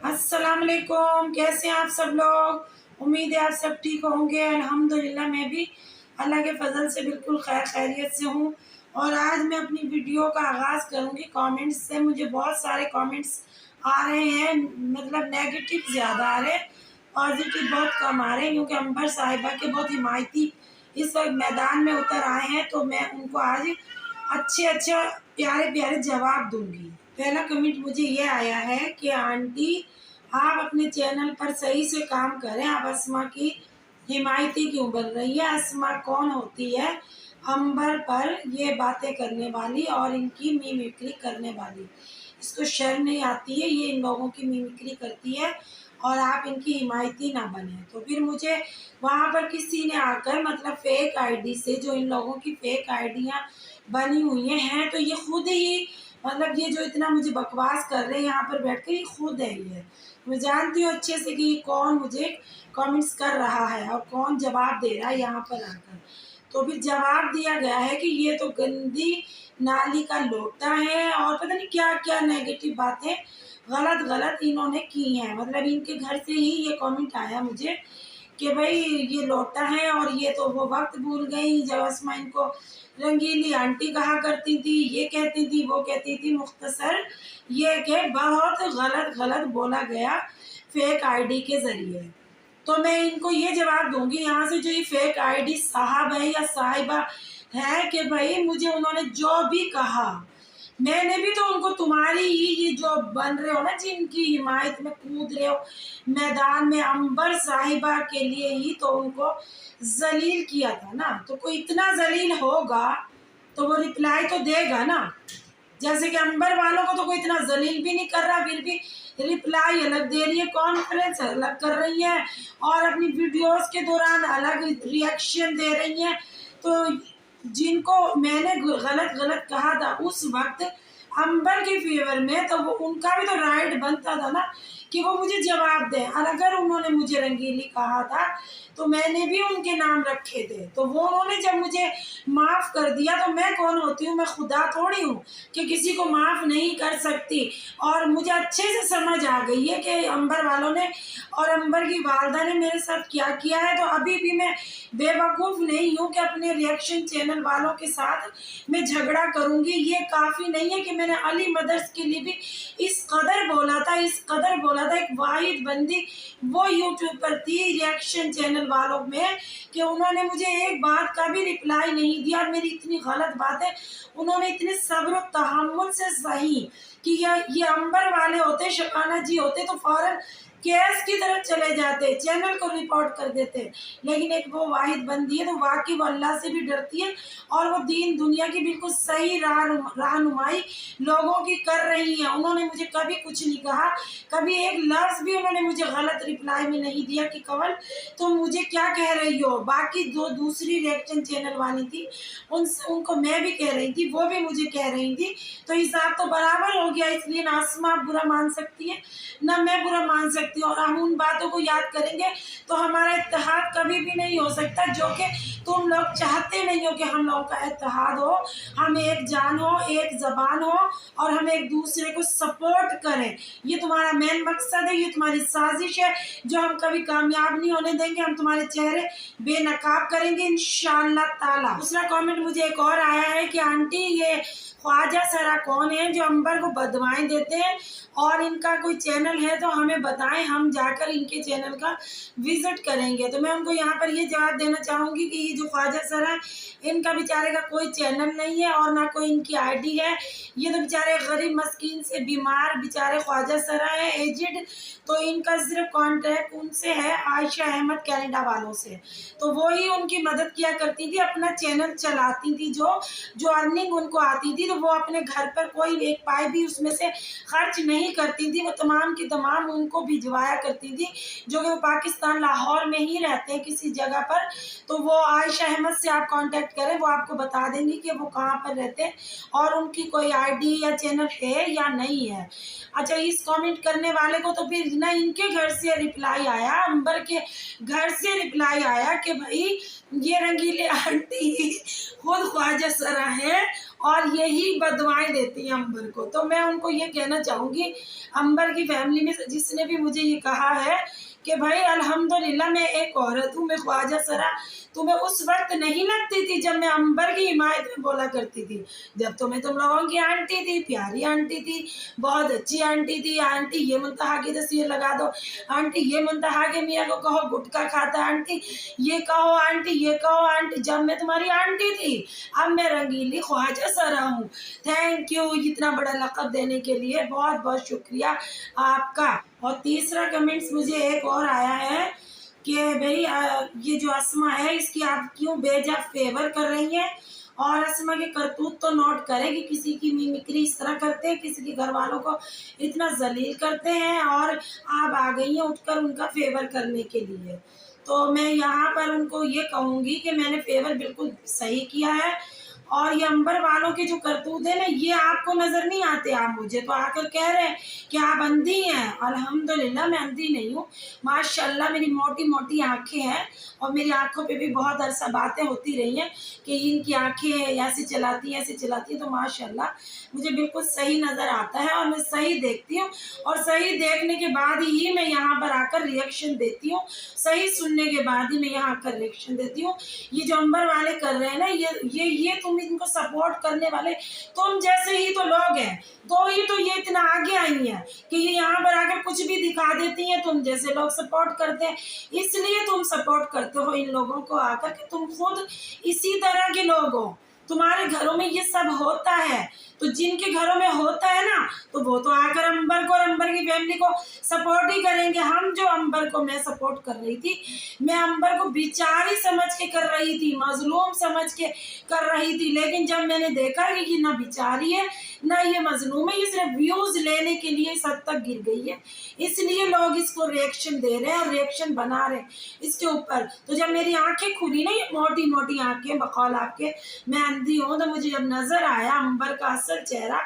अस्सलाम वालेकुम। कैसे हैं आप सब लोग? उम्मीद है आप सब ठीक होंगे। अल्हम्दुलिल्लाह मैं भी अल्लाह के फजल से बिल्कुल खैर खैरियत से हूँ। और आज मैं अपनी वीडियो का आगाज़ करूँगी कमेंट्स से। मुझे बहुत सारे कमेंट्स आ रहे हैं, मतलब नेगेटिव ज़्यादा आ रहे हैं, पॉजिटिव बहुत कम आ रहे हैं, क्योंकि अंबर साहिबा के बहुत हिमायती इस वक्त मैदान में उतर आए हैं। तो मैं उनको आज अच्छे अच्छे प्यारे प्यारे जवाब दूंगी। पहला कमेंट मुझे ये आया है कि आंटी आप अपने चैनल पर सही से काम करें, आप अस्मा की हिमायती क्यों बन रही है? अस्मा कौन होती है अंबर पर ये बातें करने वाली और इनकी मिमिक्री करने वाली? इसको शर्म नहीं आती है? ये इन लोगों की मिमिक्री करती है और आप इनकी हिमायती ना बने। तो फिर मुझे वहाँ पर किसी ने आकर, मतलब फेक आईडी से, जो इन लोगों की फेक आईडियाँ बनी हुई हैं, तो ये खुद ही, मतलब ये जो इतना मुझे बकवास कर रहे हैं यहाँ पर बैठ कर, ये खुद है। ये मैं जानती हूँ अच्छे से कि ये कौन मुझे कमेंट्स कर रहा है और कौन जवाब दे रहा है यहाँ पर आकर। तो फिर जवाब दिया गया है कि ये तो गंदी नाली का लोटा है और पता नहीं क्या क्या नेगेटिव बातें गलत गलत इन्होंने की हैं। मतलब इनके घर से ही ये कमेंट आया मुझे कि भाई ये लोटा है और ये तो वो वक्त भूल गई जब अस्मा इनको रंगीली आंटी कहा करती थी, ये कहती थी, वो कहती थी। मुख्तसर ये कि बहुत गलत गलत बोला गया फेक आईडी के ज़रिए। तो मैं इनको ये जवाब दूंगी यहाँ से, जो ये फेक आईडी साहब है या साहिबा है, कि भाई मुझे उन्होंने जो भी कहा, मैंने भी तो उनको तुम्हारी ही ये जो बन रहे हो ना, जिनकी हिमायत में कूद रहे हो मैदान में, अंबर साहिबा के लिए ही तो उनको जलील किया था ना। तो कोई इतना जलील होगा तो वो रिप्लाई तो देगा ना। जैसे कि अंबर वालों को तो कोई इतना जलील भी नहीं कर रहा, फिर भी रिप्लाई अलग दे रही है, कॉन्फ्रेंस अलग कर रही है और अपनी वीडियोस के दौरान अलग रिएक्शन दे रही है। तो जिनको मैंने गलत गलत कहा था उस वक्त अंबर के फेवर में, तो वो उनका भी तो राइट बनता था ना कि वो मुझे जवाब दें। और अगर उन्होंने मुझे रंगीली कहा था तो मैंने भी उनके नाम रखे थे, तो वो उन्होंने जब मुझे माफ़ कर दिया, तो मैं कौन होती हूँ? मैं खुदा थोड़ी हूँ कि किसी को माफ़ नहीं कर सकती। और मुझे अच्छे से समझ आ गई है कि अंबर वालों ने और अंबर की वालदा ने मेरे साथ क्या किया है। तो अभी भी मैं बेवकूफ़ नहीं हूँ कि अपने रिएक्शन चैनल वालों के साथ मैं झगड़ा करूँगी। ये काफ़ी नहीं है कि मैंने अली मदर्स के लिए भी इस कदर बोला था, इस कदर बोला था। एक वाहिद बंदी वो यूट्यूब पर थी रिएक्शन चैनल वालों में कि उन्होंने मुझे एक बात का भी रिप्लाई नहीं दिया और मेरी इतनी गलत बातें उन्होंने इतने सब्र और तहम्मुल से सही कि ये अंबर वाले होते, शबाना जी होते, तो फौरन केस की तरफ चले जाते, चैनल को रिपोर्ट कर देते। लेकिन एक वो वाहिद बंदी है तो वाकई वो अल्लाह से भी डरती है और वो दीन दुनिया की बिल्कुल सही रहनुमाई लोगों की कर रही है। उन्होंने मुझे कभी कुछ नहीं कहा, कभी एक लफ्ज़ भी उन्होंने मुझे गलत रिप्लाई में नहीं दिया कि कवल तुम मुझे क्या कह रही हो। बाकी जो दूसरी रिएक्शन चैनल वाली थी उनको मैं भी कह रही थी, वो भी मुझे कह रही थी, तो हिसाब तो बराबर हो गया। इसलिए ना अस्मा बुरा मान सकती है ना मैं बुरा मान सकती। और हम उन बातों को याद करेंगे तो हमारा इत्तेहाद कभी भी नहीं हो सकता, जो कि तुम लोग चाहते नहीं हो कि हम लोगों का इत्तेहाद हो, हम एक जान हो, एक ज़बान हो और हम एक दूसरे को सपोर्ट करें। ये तुम्हारा मेन मकसद है, ये तुम्हारी साजिश है जो हम कभी कामयाब नहीं होने देंगे। हम तुम्हारे चेहरे बेनकाब करेंगे इंशाअल्लाह ताला। दूसरा कमेंट मुझे एक और आया है कि आंटी ये ख्वाजा सरा कौन है जो अंबर को बदवाएं देते हैं और इनका कोई चैनल है तो हमें बताएं, हम जाकर इनके चैनल का विज़िट करेंगे। तो मैं उनको यहाँ पर ये जवाब देना चाहूँगी कि ये जो ख्वाजा सरा है इनका बेचारे का कोई चैनल नहीं है और ना कोई इनकी आईडी है। ये तो बेचारे गरीब मस्कीन से बीमार बेचारे ख्वाजा सरा है, एजिड। तो इनका सिर्फ कॉन्टैक्ट उनसे है, आयशा अहमद कनाडा वालों से। तो वो ही उनकी मदद किया करती थी, अपना चैनल चलाती थी, जो अर्निंग उनको आती थी तो वो अपने घर पर कोई एक पाई भी उसमें से खर्च नहीं करती थी, वो तमाम की तमाम उनको भिजवाया करती थी, जो कि वो पाकिस्तान लाहौर में ही रहते हैं किसी जगह पर। तो वो आयशा अहमद से आप कांटेक्ट करें, वो आपको बता देंगी कि वो कहाँ पर रहते हैं और उनकी कोई आईडी या चैनल है या नहीं है। अच्छा, इस कमेंट करने वाले को तो फिर ना इनके घर से रिप्लाई आया, अंबर के घर से रिप्लाई आया कि भाई ये रंगीले आंटी खुद ख्वाजा सरा है और यही बदवाएं देती हैं अंबर को। तो मैं उनको ये कहना चाहूँगी, अंबर की फैमिली में जिसने भी मुझे ये कहा है कि भाई अल्हम्दुलिल्लाह मैं एक औरत हूँ, मैं ख्वाजा सरा तुम्हें उस वक्त नहीं लगती थी जब मैं अंबर की हिमायत में बोला करती थी, जब तो मैं तुम लोगों की आंटी थी, प्यारी आंटी थी, बहुत अच्छी आंटी थी। आंटी ये मुंतहा की तस्वीर लगा दो, आंटी ये मुंतहा के मियाँ को कहो गुटखा खाता, आंटी ये कहो, आंटी ये कहो, आंटी जब मैं तुम्हारी आंटी थी, अब मैं रंगीली ख्वाजा सरा हूँ। थैंक यू इतना बड़ा लक़ब देने के लिए, बहुत बहुत शुक्रिया आपका। और तीसरा कमेंट्स मुझे एक और आया है कि भाई ये जो अस्मा है इसकी आप क्यों बेजा फेवर कर रही हैं, और अस्मा के करतूत तो नोट करें कि किसी की मिमिक्री इस तरह करते हैं, किसी के घर वालों को इतना जलील करते हैं, और आप आ गई हैं उठकर उनका फेवर करने के लिए। तो मैं यहाँ पर उनको ये कहूँगी कि मैंने फेवर बिल्कुल सही किया है, और ये अंबर वालों के जो करतूत है ना, ये आपको नज़र नहीं आते। आप मुझे तो आकर कह रहे हैं कि आप अंधी हैं। अल्हम्दुलिल्लाह मैं अंधी नहीं हूँ, माशाल्लाह मेरी मोटी मोटी आँखें हैं, और मेरी आँखों पे भी बहुत अरसा बातें होती रही हैं कि इनकी आँखें ऐसे चलाती हैं, ऐसे चलाती हैं। तो माशाल्लाह मुझे बिल्कुल सही नज़र आता है, और मैं सही देखती हूँ, और सही देखने के बाद ही मैं यहाँ पर आकर रिएक्शन देती हूँ, सही सुनने के बाद ही मैं यहाँ आकर रिएक्शन देती हूँ। ये जो अंबर वाले कर रहे हैं ना, ये तुम इनको सपोर्ट करने वाले तुम जैसे ही तो लोग हैं, तो ही तो ये इतना आगे आई हैं कि ये यहाँ पर आकर कुछ भी दिखा देती हैं, तुम जैसे लोग सपोर्ट करते हैं, इसलिए तुम सपोर्ट करते हो इन लोगों को आकर कि तुम खुद इसी तरह के लोग हो, तुम्हारे घरों में ये सब होता है। तो जिनके घरों में होता है ना, तो वो तो आकर अंबर को और अंबर की फैमिली को सपोर्ट ही करेंगे। हम जो अंबर को मैं सपोर्ट कर रही थी, मैं अंबर को बेचारी समझ के कर रही थी, मजलूम समझ के कर रही थी, लेकिन जब मैंने देखा कि ये ना बेचारी है ना ये मजलूम है, ये सिर्फ व्यूज लेने के लिए इस हद तक गिर गई है, इसलिए लोग इसको रिएक्शन दे रहे हैं और रिएक्शन बना रहे हैं इसके ऊपर। तो जब मेरी आंखें खुली ना, ये मोटी मोटी आंखें बकौल आपके, मैं अंधी हूँ, तो मुझे जब नजर आया अंबर का असल चेहरा,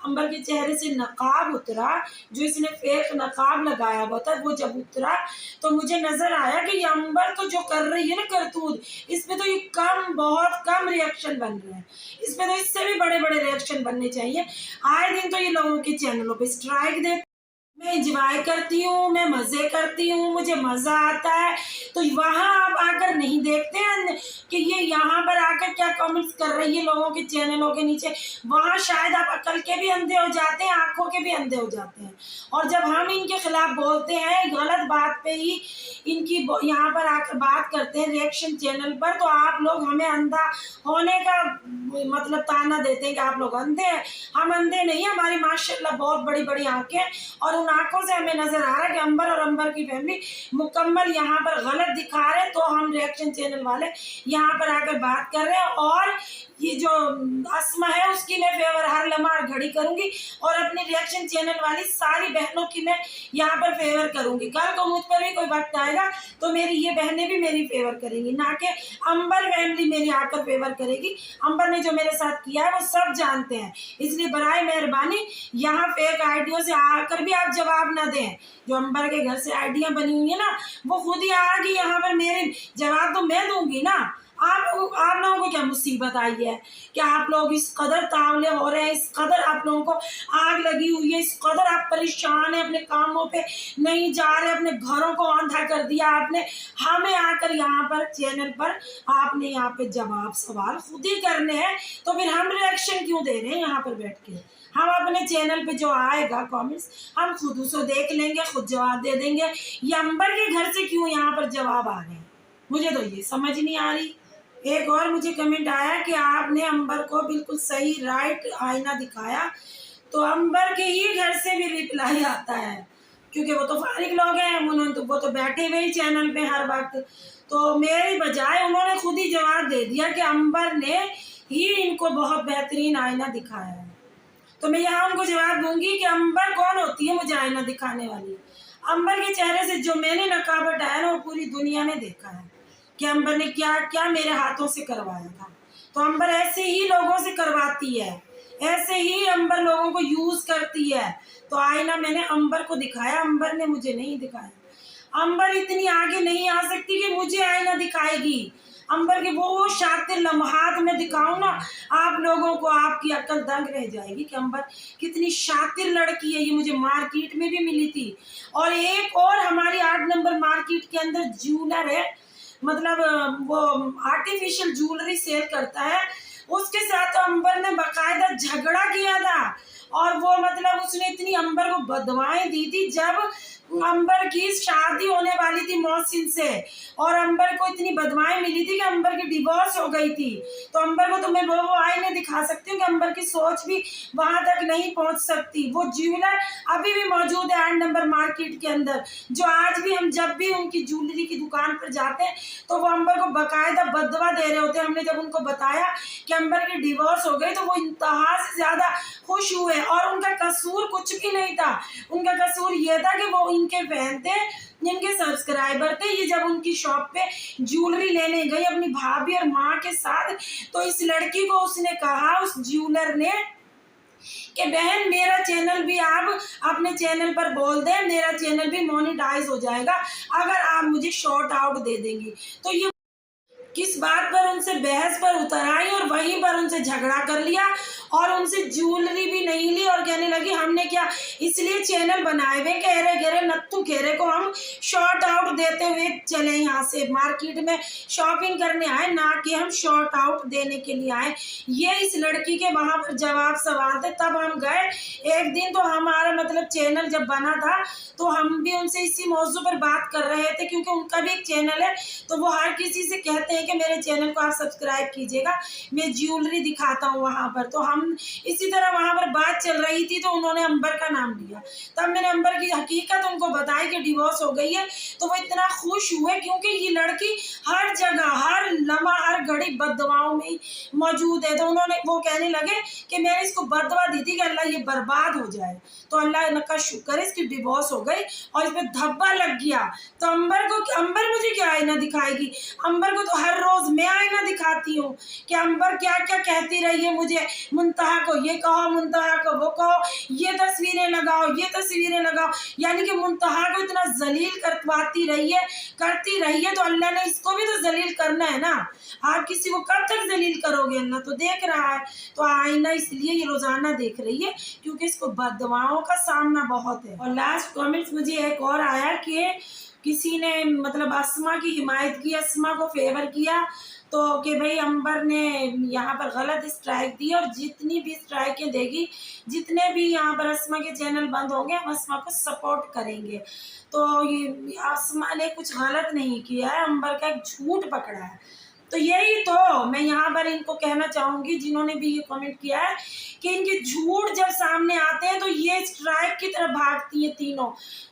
अंबर के चेहरे से नकाब उतरा, जो इसने फेक नकाब लगाया हुआ था वो जब उतरा, तो मुझे नजर आया कि ये अंबर तो जो कर रही है ना करतूत, इसमें तो ये कम, बहुत कम रिएक्शन बन रहे हैं, इसमें तो इससे भी बड़े बड़े रिएक्शन बनने चाहिए। आए दिन तो ये लोगों के चैनलों पे स्ट्राइक दे, मैं इंजॉय करती हूँ, मैं मज़े करती हूँ, मुझे मज़ा आता है, तो वहाँ आप आकर नहीं देखते हैं कि ये यहाँ पर आकर क्या कमेंट्स कर रही है लोगों के चैनलों के नीचे। वहाँ शायद आप अकल के भी अंधे हो जाते हैं, आंखों के भी अंधे हो जाते हैं, और जब हम इनके खिलाफ बोलते हैं, गलत बात पे ही इनकी यहाँ पर आकर बात करते हैं रिएक्शन चैनल पर, तो आप लोग हमें अंधा होने का मतलब ताना देते हैं कि आप लोग अंधे हैं। हम अंधे नहीं, हमारी माशाल्लाह बहुत बड़ी बड़ी आंखें, और उन आंखों से हमें नजर आ रहा है कि अंबर और अंबर की फैमिली मुकम्मल यहाँ पर गलत दिखा रहे हैं, तो हम रिएक्शन चैनल वाले यहाँ पर आकर बात कर रहे हैं। और ये जो अस्मा है उसकी मैं फेवर हर लम्हा घड़ी करूंगी, और अपनी रिएक्शन चैनल वाली सारी बहनों की मैं यहाँ पर फेवर करूंगी। कल को मुझ पर भी कोई वक्त आएगा तो मेरी ये बहनें भी मेरी फेवर करेंगी, ना कि अंबर फैमिली मेरी आकर फेवर करेगी। अंबर ने जो मेरे साथ किया है वो सब जानते हैं, इसलिए बराए मेहरबानी यहाँ फेक आइडियों से आकर भी आप जवाब ना दें। जो अंबर के घर से आइडिया बनी हुई है ना, वो खुद ही आएगी यहाँ पर, मेरे जवाब तो मैं दूंगी ना। आप लोगों को क्या मुसीबत आई है कि आप लोग इस कदर तावले हो रहे हैं, इस कदर आप लोगों को आग लगी हुई है, इस कदर आप परेशान हैं, अपने कामों पे नहीं जा रहे, अपने घरों को आंधा कर दिया आपने। हमें आकर यहाँ पर चैनल पर आपने यहाँ पे जवाब सवाल खुद ही करने हैं, तो फिर हम रिएक्शन क्यों दे रहे हैं यहाँ पर बैठ के? हम अपने चैनल पे जो आएगा कमेंट्स हम खुद उसे देख लेंगे, खुद जवाब दे देंगे। ये अंबर के घर से क्यों यहाँ पर जवाब आ रहे हैं, मुझे तो ये समझ नहीं आ रही। एक और मुझे कमेंट आया कि आपने अंबर को बिल्कुल सही राइट आईना दिखाया, तो अंबर के ही घर से भी रिप्लाई आता है, क्योंकि वो तो फारिग लोग हैं, उन्होंने तो वो तो बैठे हुए ही चैनल पे हर वक्त, तो मेरी बजाय उन्होंने खुद ही जवाब दे दिया कि अंबर ने ही इनको बहुत बेहतरीन आईना दिखाया है। तो मैं यहाँ उनको जवाब दूंगी कि अंबर कौन होती है मुझे आईना दिखाने वाली? अंबर के चेहरे से जो मैंने नकाब हटाया ना, वो पूरी दुनिया ने देखा है कि अंबर ने क्या क्या मेरे हाथों से करवाया था। तो अंबर ऐसे ही लोगों से करवाती है, ऐसे ही अंबर लोगों को यूज करती है। तो आईना मैंने अंबर को दिखाया, अंबर ने मुझे नहीं दिखाया। अंबर इतनी आगे नहीं आ सकती कि मुझे आईना दिखाएगी। अंबर के वो शातिर लम्हात में दिखाऊं ना आप लोगों को, आपकी अक्ल दंग रह जाएगी कि अंबर कितनी शातिर लड़की है। ये मुझे मार्केट में भी मिली थी। और एक और हमारी 8 नंबर मार्केट के अंदर ज्वेलर है, मतलब वो आर्टिफिशियल ज्वेलरी सेल करता है, उसके साथ तो अंबर ने बकायदा झगड़ा किया था। और वो मतलब उसने इतनी अंबर को बदवाएं दी थी जब अंबर की शादी होने वाली थी मोहसिन से, और अंबर को इतनी बदवाएं मिली थी कि अंबर की डिवोर्स हो गई थी। तो अंबर को तो मैं वो आईने दिखा सकती हूँ कि अंबर की सोच भी वहां तक नहीं पहुंच सकती। वो ज्वेलर अभी भी मौजूद है 8 नंबर मार्केट के अंदर, जो आज भी हम जब भी उनकी ज्वेलरी की दुकान पर जाते हैं तो वो अंबर को बकायदा बदवा दे रहे होते हैं। हमने जब उनको बताया कि अंबर की डिवोर्स हो गई तो वो इंतहा से ज्यादा खुश हुए, और उनका कसूर कुछ भी नहीं था। उनका कसूर ये था कि वो इनके फैन थे, इनके सब्सक्राइबर थे। ये जब उनकी शॉप पे ज्वेलरी लेने गई अपनी भाभी और माँ के साथ, तो इस लड़की को उसने कहा, उस ज्वेलर ने, कि बहन मेरा चैनल भी आप अपने चैनल पर बोल दें, मेरा चैनल भी मोनेटाइज हो जाएगा अगर आप मुझे शॉर्ट आउट दे देंगी। तो ये किस बात पर उनसे बहस पर उतर आई और वहीं पर उनसे झगड़ा कर लिया और उनसे ज्वेलरी भी नहीं ली, और कहने लगी हमने क्या इसलिए चैनल बनाए हुए कह रहे नत्थू खेरे को हम शॉर्ट आउट देते हुए चले यहाँ से मार्केट में शॉपिंग करने आए, ना कि हम शॉर्ट आउट देने के लिए आए। ये इस लड़की के वहां पर जवाब सवाल थे। तब हम गए एक दिन, तो हमारा मतलब चैनल जब बना था तो हम भी उनसे इसी मौजू पर बात कर रहे थे, क्योंकि उनका भी एक चैनल है तो वो हर किसी से कहते हैं कि मेरे चैनल को आप सब्सक्राइब कीजिएगा, मैं ज्वेलरी दिखाता हूँ वहाँ पर। तो हम इसी तरह वहाँ पर बात चल रही थी तो उन्होंने अंबर का नाम लिया। तब मैंने अंबर की हकीकत उनको बताई कि डिवोर्स हो गई है। तो वो इतना खुश हुए क्योंकि ये लड़की हर जगह हर लम्हा हर घड़ी बददुआओं में मौजूद है। तो उन्होंने वो कहने लगे कि मैंने इसको बददुआ दी थी कि अल्लाह ये बर्बाद हो जाए, तो अल्लाह का शुक्र है इसकी डिवोर्स हो गई और इस पर धब्बा लग गया। तो अंबर मुझे क्या आईना दिखाएगी? अंबर को तो हर रोज मैं आईना दिखाती हूँ कि अंबर क्या क्या कहती रही है मुझे, मुंतहा को ये कहो, मुंतहा को वो कहो, ये तस्वीरें लगाओ, ये तस्वीरें लगाओ, यानी कि मुंतहा को इतना जलील करवाती रही है, करती रही है। तो अल्लाह ने इसको भी तो जलील करना है ना। आप किसी को कब तक जलील करोगे? अल्लाह तो देख रहा है। तो आईना इसलिए ये रोजाना देख रही है क्योंकि इसको बददुआओं का सामना बहुत है। और लास्ट कमेंट्स मुझे एक और आया कि किसी ने मतलब अस्मा की हिमायत की, अस्मा को फेवर किया, तो कि भाई अंबर ने यहाँ पर गलत स्ट्राइक दी और जितनी भी स्ट्राइकें देगी, जितने भी यहाँ पर अस्मा के चैनल बंद होंगे हम अस्मा को सपोर्ट करेंगे। तो ये अस्मा ने कुछ गलत नहीं किया है, अंबर का एक झूठ पकड़ा है। तो यही तो मैं यहाँ पर इनको कहना चाहूँगी जिन्होंने भी ये कमेंट किया है कि इनके झूठ जब सामने आते हैं तो ये स्ट्राइक की तरफ भागती हैं। तीनों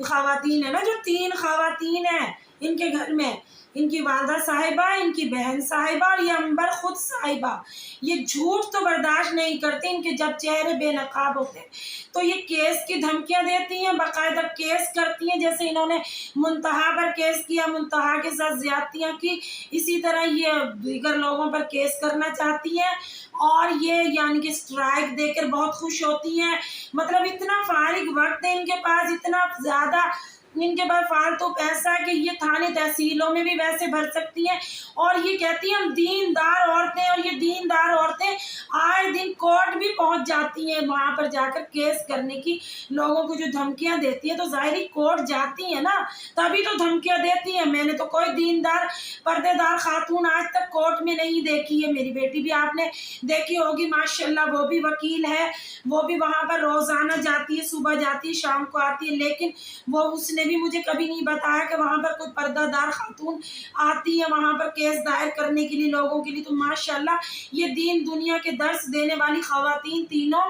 खवातीन है ना, जो 3 खवातीन हैं इनके घर में, इनकी वालदा साहिबा, इनकी बहन साहिबा और ये अंबर खुद साहिबा, ये झूठ तो बर्दाश्त नहीं करती। इनके जब चेहरे बेनकाब होते हैं तो ये केस की धमकियां देती हैं, बाकायदा केस करती हैं। जैसे इन्होंने मुंतहा पर केस किया, मुंतहा के साथ ज्यादतियां की, इसी तरह ये दीगर लोगों पर केस करना चाहती हैं। और ये यानी कि स्ट्राइक देकर बहुत खुश होती हैं। मतलब इतना फारिग वक्त है इनके पास, इतना ज़्यादा इनके पास फालतू पैसा है कि ये थाने तहसीलों में भी वैसे भर सकती हैं। और ये कहती हैं हम दीनदार औरतें, और ये दीनदार औरतें आए दिन कोर्ट भी पहुंच जाती हैं, वहां पर जाकर केस करने की लोगों को जो धमकियां देती है, तो जाहिर कोर्ट जाती है ना, तभी तो धमकियां देती हैं। मैंने तो कोई दीनदार पर्देदार खातून आज तक कोर्ट में नहीं देखी है। मेरी बेटी भी आपने देखी होगी माशाल्लाह, वो भी वकील है, वो भी वहां पर रोजाना जाती है, सुबह जाती है शाम को आती है, लेकिन वो उसने भी मुझे कभी नहीं बताया कि वहां पर कोई पर्दादार खातून आती है वहां पर केस दायर करने के लिए लोगों के लिए। तो माशाल्लाह ये दीन दुनिया के दर्स देने वाली खवातीन तीनों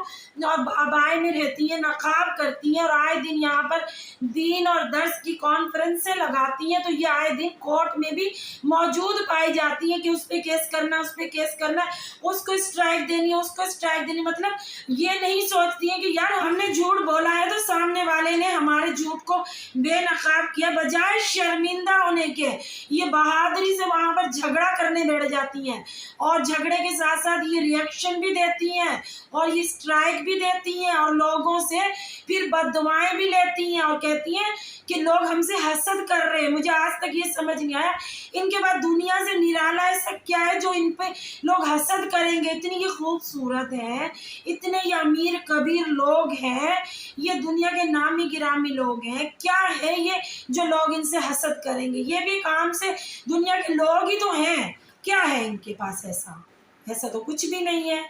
और अबाए में रहती हैं, नकाब करती हैं और आए दिन यहाँ पर दीन और दर्स की कॉन्फ्रेंसें लगाती हैं। तो ये आए दिन कोर्ट में भी मौजूद पाई जाती हैं कि उस पर केस करना, उस पर केस करना, उसको स्ट्राइक देनी है, उसको स्ट्राइक देनी। मतलब ये नहीं सोचती हैं कि यार हमने झूठ बोला है तो सामने वाले ने हमारे झूठ को बेनकाब किया, बजाय शर्मिंदा होने के ये बहादुरी से वहाँ पर झगड़ा करने बैठ जाती हैं और झगड़े के साथ साथ ये रिएक्शन भी देती हैं और ये स्ट्राइक भी देती हैं और लोगों से फिर बददुआएं भी लेती हैं और कहती हैं कि लोग हमसे हसद कर रहे हैं। मुझे आज तक ये समझ नहीं आया इनके बाद दुनिया से निराला ऐसा क्या है जो इन पे लोग हसद करेंगे। इतनी ये खूबसूरत है, इतने ये अमीर कबीर लोग हैं, ये दुनिया के नामी गिरामी लोग हैं, क्या है ये जो लोग इनसे हसद करेंगे। ये भी काम से दुनिया के लोग ही तो हैं, क्या है इनके पास ऐसा? ऐसा तो कुछ भी नहीं है।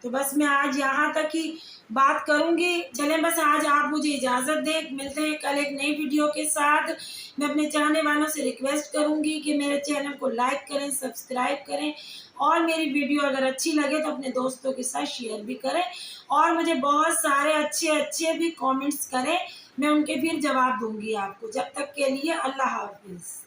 तो बस मैं आज यहाँ तक ही बात करूँगी। चलें बस आज आप मुझे इजाज़त दें, मिलते हैं कल एक नई वीडियो के साथ। मैं अपने चाहने वालों से रिक्वेस्ट करूँगी कि मेरे चैनल को लाइक करें, सब्सक्राइब करें और मेरी वीडियो अगर अच्छी लगे तो अपने दोस्तों के साथ शेयर भी करें और मुझे बहुत सारे अच्छे अच्छे भी कमेंट्स करें, मैं उनके फिर जवाब दूँगी आपको। जब तक के लिए अल्लाह हाफ़िज़।